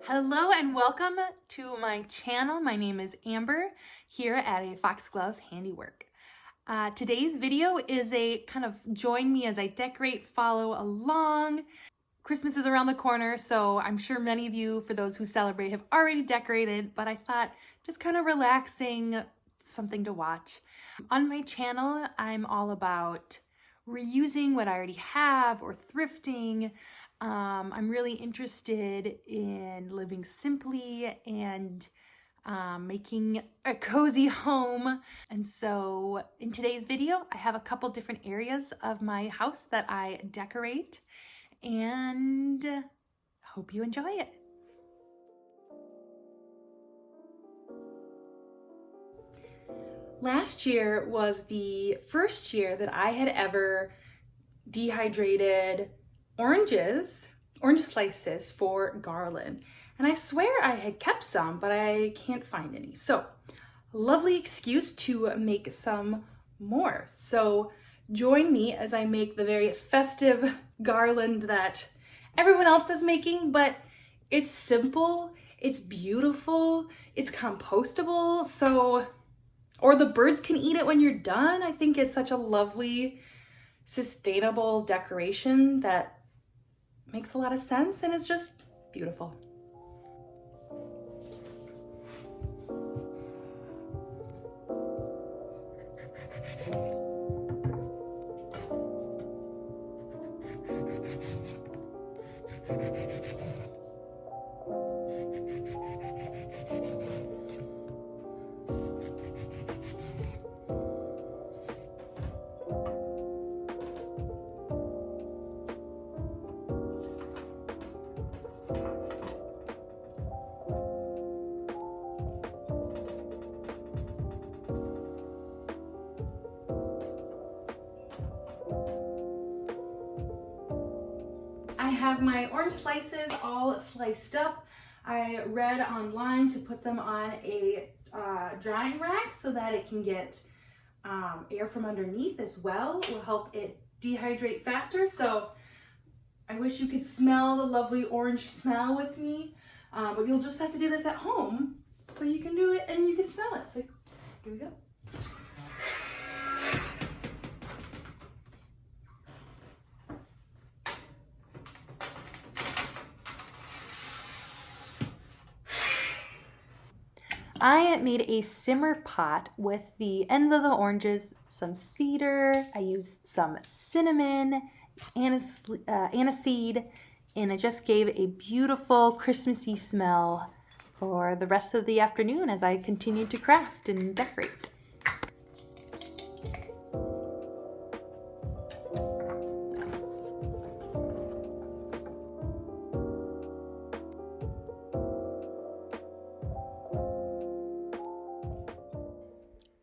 Hello and welcome to my channel. My name is Amber here at a Foxgloves Handiwork. Today's video is a kind of join me as I decorate, follow along. Christmas is around the corner, so I'm sure many of you, for those who celebrate, have already decorated, but I thought just kind of relaxing, something to watch. On my channel, I'm all about reusing what I already have or thrifting. I'm really interested in living simply and making a cozy home. And so in today's video, I have a couple different areas of my house that I decorate, and hope you enjoy it. Last year was the first year that I had ever dehydrated orange slices for garland. And I swear I had kept some, but I can't find any. So, a lovely excuse to make some more. So, join me as I make the very festive garland that everyone else is making, but it's simple, it's beautiful, it's compostable, or the birds can eat it when you're done. I think it's such a lovely, sustainable decoration that makes a lot of sense and it's just beautiful. I have my orange slices all sliced up. I read online to put them on a drying rack so that it can get air from underneath as well. It will help it dehydrate faster. So I wish you could smell the lovely orange smell with me, but you'll just have to do this at home so you can do it and you can smell it. So here we go. I made a simmer pot with the ends of the oranges, some cedar, I used some cinnamon, aniseed, and it just gave a beautiful Christmassy smell for the rest of the afternoon as I continued to craft and decorate.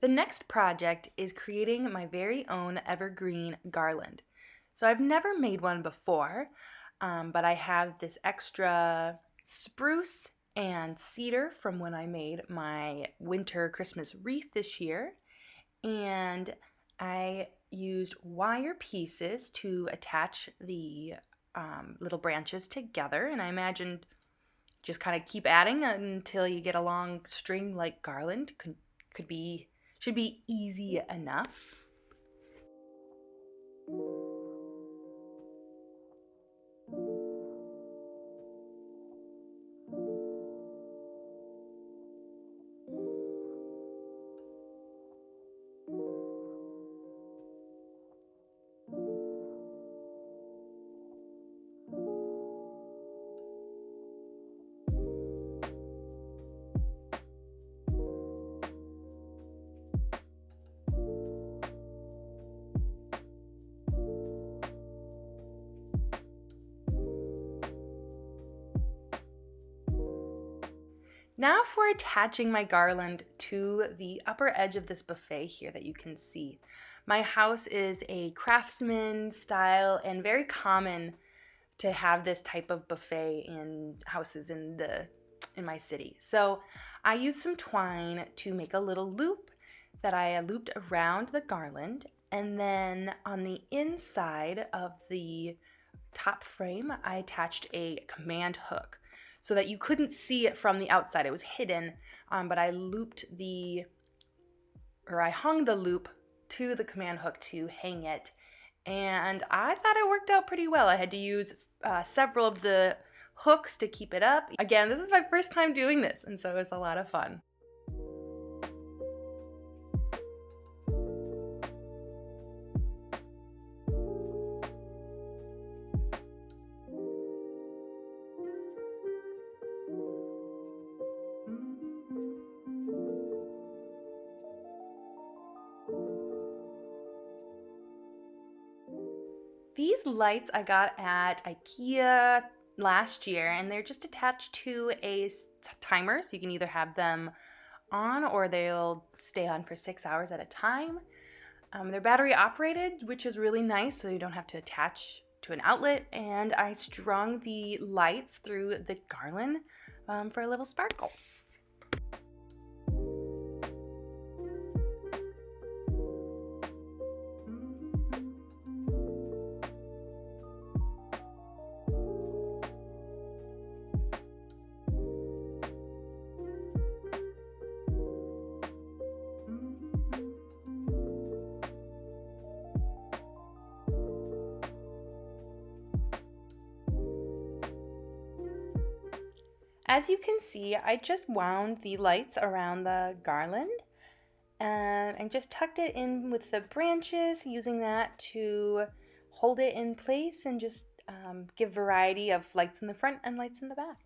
The next project is creating my very own evergreen garland. So I've never made one before, but I have this extra spruce and cedar from when I made my winter Christmas wreath this year. And I used wire pieces to attach the little branches together. And I imagined just kind of keep adding until you get a long string like garland. Should be easy enough. Now for attaching my garland to the upper edge of this buffet here that you can see. My house is a craftsman style and very common to have this type of buffet in houses in my city. So I used some twine to make a little loop that I looped around the garland, and then on the inside of the top frame I attached a command hook. so that you couldn't see it from the outside. It was hidden, but I hung the loop to the command hook to hang it, and I thought it worked out pretty well. I had to use several of the hooks to keep it up. Again, this is my first time doing this, and so it was a lot of fun. These lights I got at IKEA last year, and they're just attached to a timer, so you can either have them on or they'll stay on for 6 hours at a time. They're battery operated, which is really nice, so you don't have to attach to an outlet, and I strung the lights through the garland for a little sparkle. As you can see, I just wound the lights around the garland and just tucked it in with the branches, using that to hold it in place and just give variety of lights in the front and lights in the back.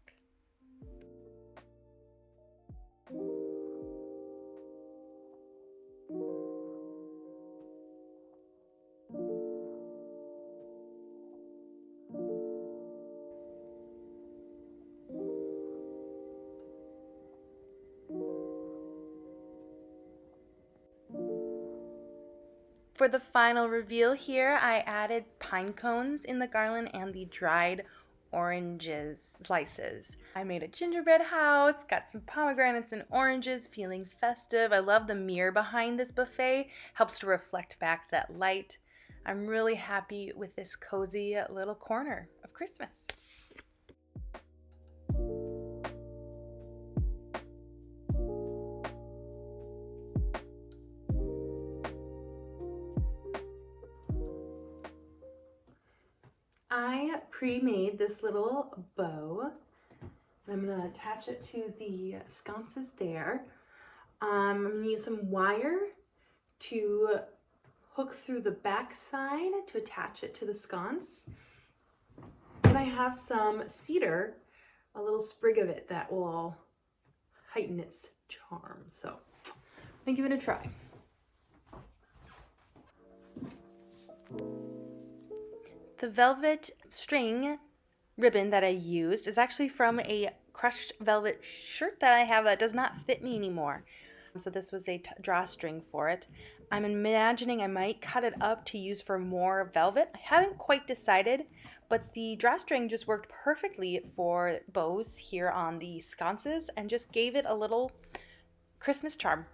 For the final reveal here, I added pine cones in the garland and the dried oranges slices. I made a gingerbread house, got some pomegranates and oranges, feeling festive. I love the mirror behind this buffet, helps to reflect back that light. I'm really happy with this cozy little corner of Christmas. I pre-made this little bow. I'm going to attach it to the sconces there. I'm going to use some wire to hook through the back side to attach it to the sconce. And I have some cedar, a little sprig of it that will heighten its charm. So I'm going to give it a try. The velvet string ribbon that I used is actually from a crushed velvet shirt that I have that does not fit me anymore. So this was a drawstring for it. I'm imagining I might cut it up to use for more velvet. I haven't quite decided, but the drawstring just worked perfectly for bows here on the sconces and just gave it a little Christmas charm.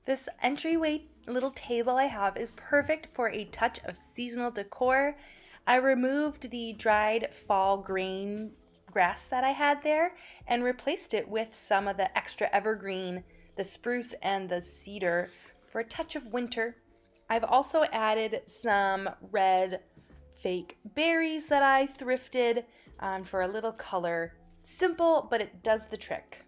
This entryway little table I have is perfect for a touch of seasonal decor. I removed the dried fall grain grass that I had there and replaced it with some of the extra evergreen, the spruce and the cedar, for a touch of winter. I've also added some red fake berries that I thrifted for a little color. Simple, but it does the trick.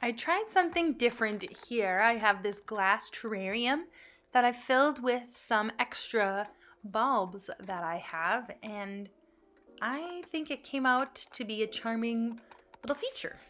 I tried something different here. I have this glass terrarium that I filled with some extra bulbs that I have, and I think it came out to be a charming little feature.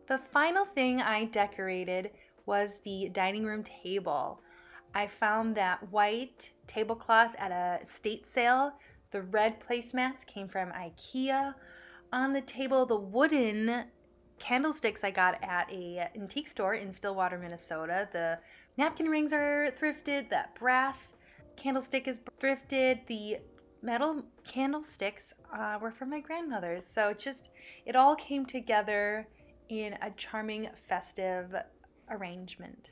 The final thing I decorated was the dining room table. I found that white tablecloth at a estate sale. The red placemats came from IKEA. On the table, the wooden candlesticks I got at a antique store in Stillwater, Minnesota. The napkin rings are thrifted. That brass candlestick is thrifted. The metal candlesticks were from my grandmother's. So it all came together in a charming, festive arrangement.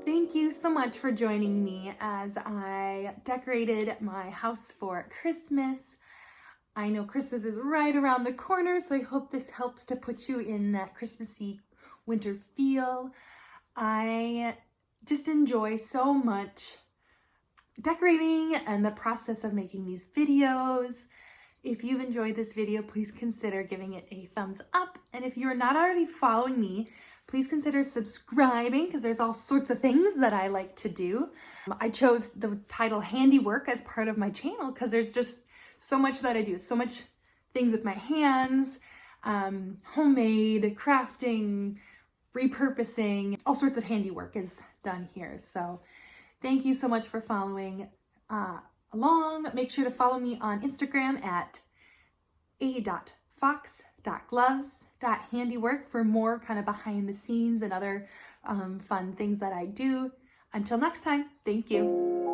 Thank you so much for joining me as I decorated my house for Christmas. I know Christmas is right around the corner, so I hope this helps to put you in that Christmassy winter feel. I just enjoy so much decorating and the process of making these videos. If you've enjoyed this video, please consider giving it a thumbs up. And if you're not already following me, please consider subscribing because there's all sorts of things that I like to do. I chose the title Handiwork as part of my channel because there's just so much that I do, so much things with my hands, homemade, crafting, repurposing, all sorts of handiwork is done here. So thank you so much for following along. Make sure to follow me on Instagram at a.fox.gloves.handiwork for more kind of behind the scenes and other fun things that I do. Until next time, thank you.